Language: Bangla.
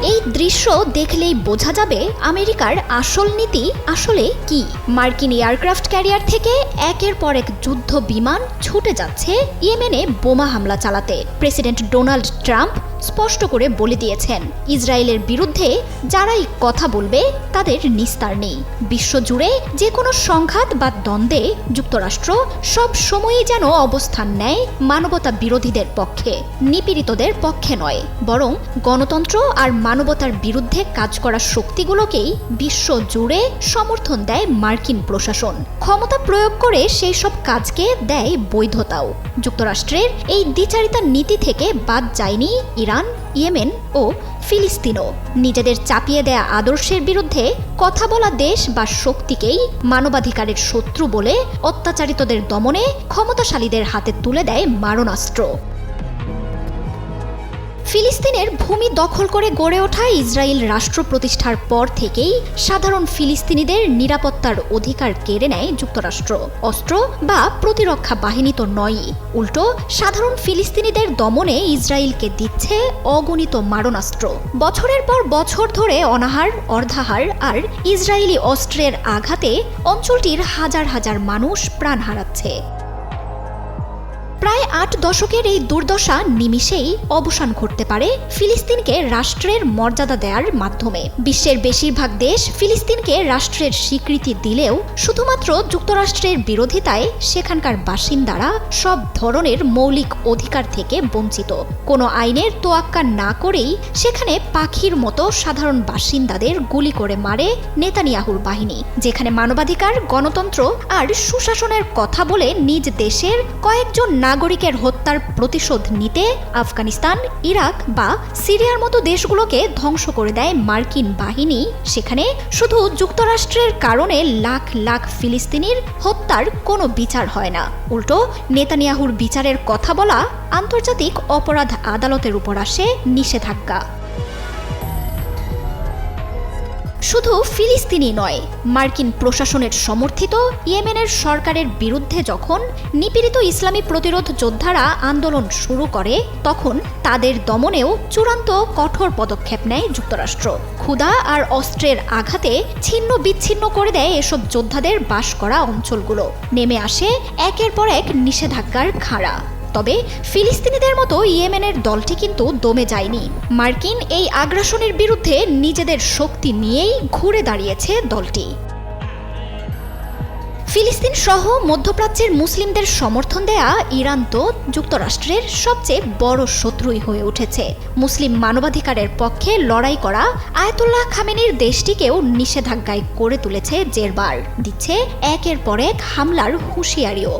এই দৃশ্য দেখলেই বোঝা যাবে আমেরিকার আসল নীতি আসলে কি। মার্কিন এয়ারক্রাফট ক্যারিয়ার থেকে একের পর এক যুদ্ধ বিমান ছুটে যাচ্ছে ইয়েমেনে বোমা হামলা চালাতে। প্রেসিডেন্ট ডোনাল্ড ট্রাম্প স্পষ্ট করে বলে দিয়েছেন, ইসরায়েলের বিরুদ্ধে যারাই কথা বলবে তাদের নিস্তার নেই। বিশ্বজুড়ে যে কোনো সংঘাত বা দ্বন্দ্বে যুক্তরাষ্ট্র সব সময়ই যেন অবস্থান নেয় মানবতা বিরোধীদের পক্ষে, নিপীড়িতদের পক্ষে নয়, বরং গণতন্ত্র আর মানবতার বিরুদ্ধে কাজ করা শক্তিগুলোকেই বিশ্বজুড়ে সমর্থন দেয় মার্কিন প্রশাসন। ক্ষমতা প্রয়োগ করে সেই সব কাজকে দেয় বৈধতাও। যুক্তরাষ্ট্রের এই দ্বিচারিতা নীতি থেকে বাদ যায়নি ইরান, ইয়েমেন ও ফিলিস্তিনও। নিজেদের চাপিয়ে দেয়া আদর্শের বিরুদ্ধে কথা বলা দেশ বা শক্তিকেই মানবাধিকারের শত্রু বলে অত্যাচারিতদের দমনে ক্ষমতাশালীদের হাতে তুলে দেয় মারণাস্ত্র। ফিলিস্তিনের ভূমি দখল করে গড়ে ওঠা ইসরায়েল রাষ্ট্র প্রতিষ্ঠার পর থেকেই সাধারণ ফিলিস্তিনিদের নিরাপত্তার অধিকার কেড়ে নেয় যুক্তরাষ্ট্র। অস্ত্র বা প্রতিরক্ষা বাহিনী তো নয়ই, উল্টো সাধারণ ফিলিস্তিনিদের দমনে ইসরায়েলকে দিচ্ছে অগণিত মারণাস্ত্র। বছরের পর বছর ধরে অনাহার, অর্ধাহার আর ইসরায়েলি অস্ত্রের আঘাতে অঞ্চলটির হাজার হাজার মানুষ প্রাণ হারাচ্ছে। প্রায় 8 দশকের এই দুর্দশা নিমিষেই অবসান ঘটতে পারে ফিলিস্তিনকে রাষ্ট্রের মর্যাদা দেওয়ার মাধ্যমে। বিশ্বের বেশিরভাগ দেশ ফিলিস্তিনকে রাষ্ট্রের স্বীকৃতি দিলেও শুধুমাত্র যুক্তরাষ্ট্রের বিরোধিতায় সেখানকার বাসিন্দারা সব ধরনের মৌলিক অধিকার থেকে বঞ্চিত। কোনো আইনের তোয়াক্কা না করেই সেখানে পাখির মতো সাধারণ বাসিন্দাদের গুলি করে মারে নেতানিয়াহুর বাহিনী। যেখানে মানবাধিকার, গণতন্ত্র আর সুশাসনের কথা বলে নিজ দেশের কয়েকজন নাগরিকের হত্যার প্রতিশোধ নিতে আফগানিস্তান, ইরাক বা সিরিয়ার মতো দেশগুলোকে ধ্বংস করে দেয় মার্কিন বাহিনী, সেখানে শুধু যুক্তরাষ্ট্রের কারণে লাখ লাখ ফিলিস্তিনির হত্যার কোনো বিচার হয় না। উল্টো নেতানিয়াহুর বিচারের কথা বলা আন্তর্জাতিক অপরাধ আদালতের উপর আসে নিষেধাজ্ঞা। শুধু ফিলিস্তিনি নয়, মার্কিন প্রশাসনের সমর্থিত ইয়েমেনের সরকারের বিরুদ্ধে যখন নিপীড়িত ইসলামী প্রতিরোধ যোদ্ধারা আন্দোলন শুরু করে, তখন তাদের দমনেও চূড়ান্ত কঠোর পদক্ষেপ নেয় যুক্তরাষ্ট্র। ক্ষুধা আর অস্ত্রের আঘাতে ছিন্ন বিচ্ছিন্ন করে দেয় এসব যোদ্ধাদের বাস করা অঞ্চলগুলো। নেমে আসে একের পর এক নিষেধাজ্ঞার খাঁড়া। তবে ফিলিস্তিনিদের মতো ইয়েমেনের দলটি কিন্তু দমে যায়নি। মার্কিন এই আগ্রাসনের বিরুদ্ধে নিজেদের শক্তি নিয়েই ঘুরে দাঁড়িয়েছে দলটি। ফিলিস্তিন সহ মধ্যপ্রাচ্যের মুসলিমদের সমর্থন দেয়া ইরান তো যুক্তরাষ্ট্রের সবচেয়ে বড় শত্রুই হয়ে উঠেছে। মুসলিম মানবাধিকারের পক্ষে লড়াই করা আয়াতুল্লাহ খামেনির দেশটিকেও নিষেধাজ্ঞায় করে তুলেছে জেরবার, দিচ্ছে একের পর এক হামলার হুঁশিয়ারিও।